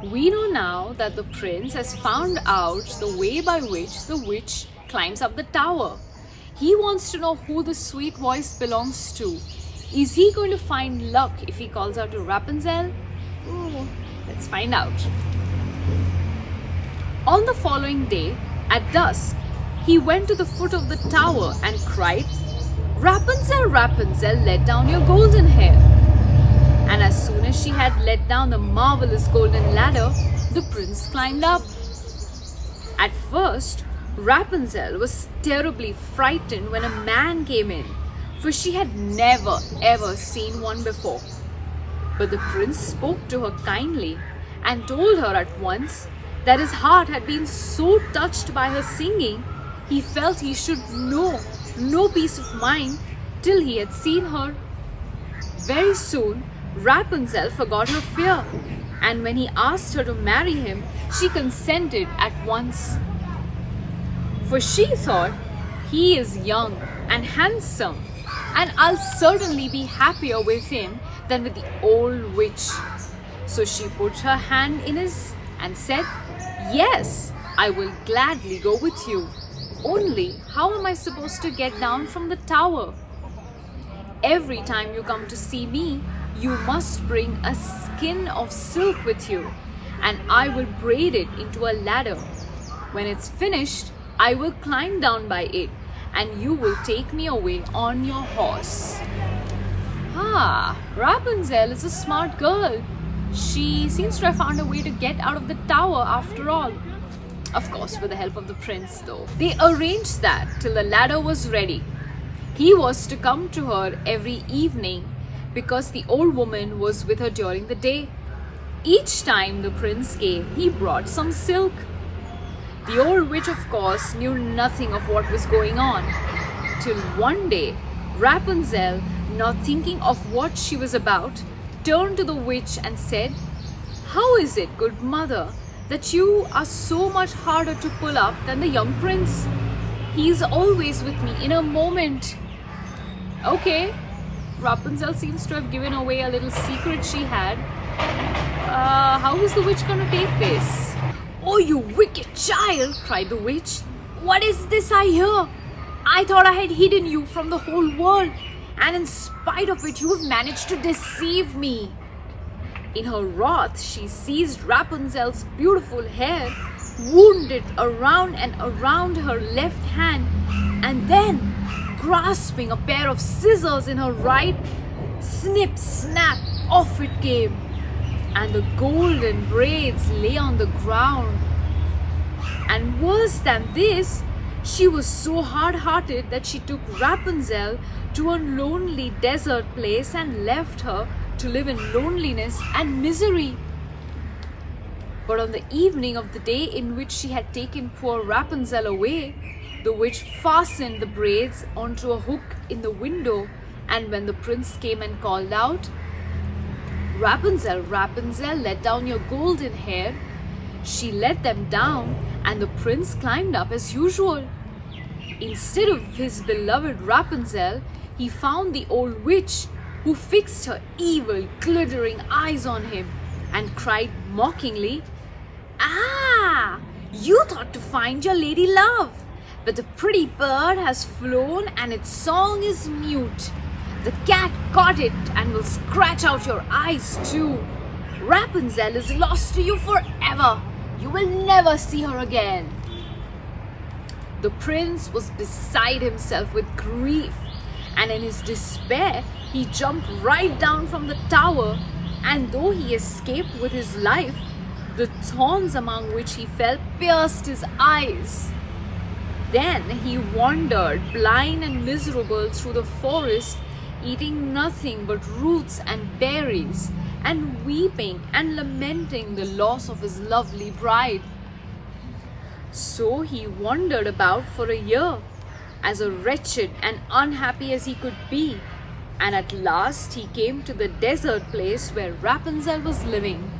We know now that the prince has found out the way by which the witch climbs up the tower. He wants to know who the sweet voice belongs to. Is he going to find luck if he calls out to Rapunzel? Oh, let's find out. On the following day, at dusk, he went to the foot of the tower and cried, Rapunzel, Rapunzel, let down your golden hair. And as soon as she had let down the marvelous golden ladder, the prince climbed up. At first, Rapunzel was terribly frightened when a man came in, for she had never ever seen one before. But the prince spoke to her kindly and told her at once that his heart had been so touched by her singing, he felt he should know no peace of mind till he had seen her. Very soon, Rapunzel forgot her fear, and when he asked her to marry him, she consented at once. For she thought, he is young and handsome, and I'll certainly be happier with him than with the old witch. So she put her hand in his and said, Yes, I will gladly go with you. Only, how am I supposed to get down from the tower? Every time you come to see me, you must bring a skin of silk with you, and I will braid it into a ladder. When it's finished, I will climb down by it, and you will take me away on your horse. Rapunzel is a smart girl. She seems to have found a way to get out of the tower after all. Of course, with the help of the prince though. They arranged that till the ladder was ready. He was to come to her every evening because the old woman was with her during the day. Each time the prince came, he brought some silk. The old witch, of course, knew nothing of what was going on. Till one day, Rapunzel, not thinking of what she was about, turned to the witch and said, How is it, good mother, that you are so much harder to pull up than the young prince? He is always with me in a moment. Okay, Rapunzel seems to have given away a little secret she had. How is the witch going to take this? Oh, you wicked child, cried the witch. What is this I hear? I thought I had hidden you from the whole world, and in spite of it, you have managed to deceive me. In her wrath, she seized Rapunzel's beautiful hair, wound it around and around her left hand, and then, grasping a pair of scissors in her right, snip, snap, off it came, and the golden braids lay on the ground. And worse than this, she was so hard-hearted that she took Rapunzel to a lonely desert place and left her to live in loneliness and misery. But on the evening of the day in which she had taken poor Rapunzel away, the witch fastened the braids onto a hook in the window, and when the prince came and called out, Rapunzel, Rapunzel, let down your golden hair, she let them down, and the prince climbed up as usual. Instead of his beloved Rapunzel, he found the old witch, who fixed her evil, glittering eyes on him and cried mockingly, You thought to find your lady love, but the pretty bird has flown and its song is mute. The cat caught it and will scratch out your eyes too. Rapunzel is lost to you forever. You will never see her again. The prince was beside himself with grief, and in his despair, he jumped right down from the tower, and though he escaped with his life, the thorns among which he fell pierced his eyes. Then he wandered, blind and miserable, through the forest, eating nothing but roots and berries, and weeping and lamenting the loss of his lovely bride. So he wandered about for a year, as wretched and unhappy as he could be, and at last he came to the desert place where Rapunzel was living.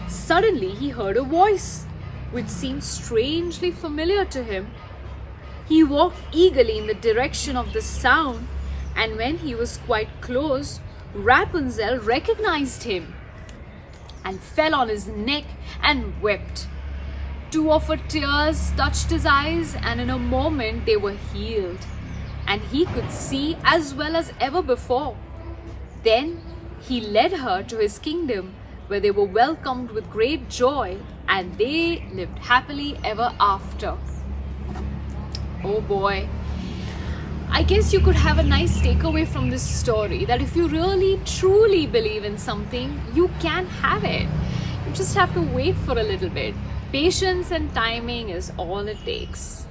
Suddenly he heard a voice, which seemed strangely familiar to him. He walked eagerly in the direction of the sound, and when he was quite close, Rapunzel recognized him. and fell on his neck and wept. Two of her tears touched his eyes, and in a moment they were healed, and he could see as well as ever before. Then he led her to his kingdom, where they were welcomed with great joy, and they lived happily ever after. Oh boy. I guess you could have a nice takeaway from this story, that if you really truly believe in something, you can have it. You just have to wait for a little bit. Patience and timing is all it takes.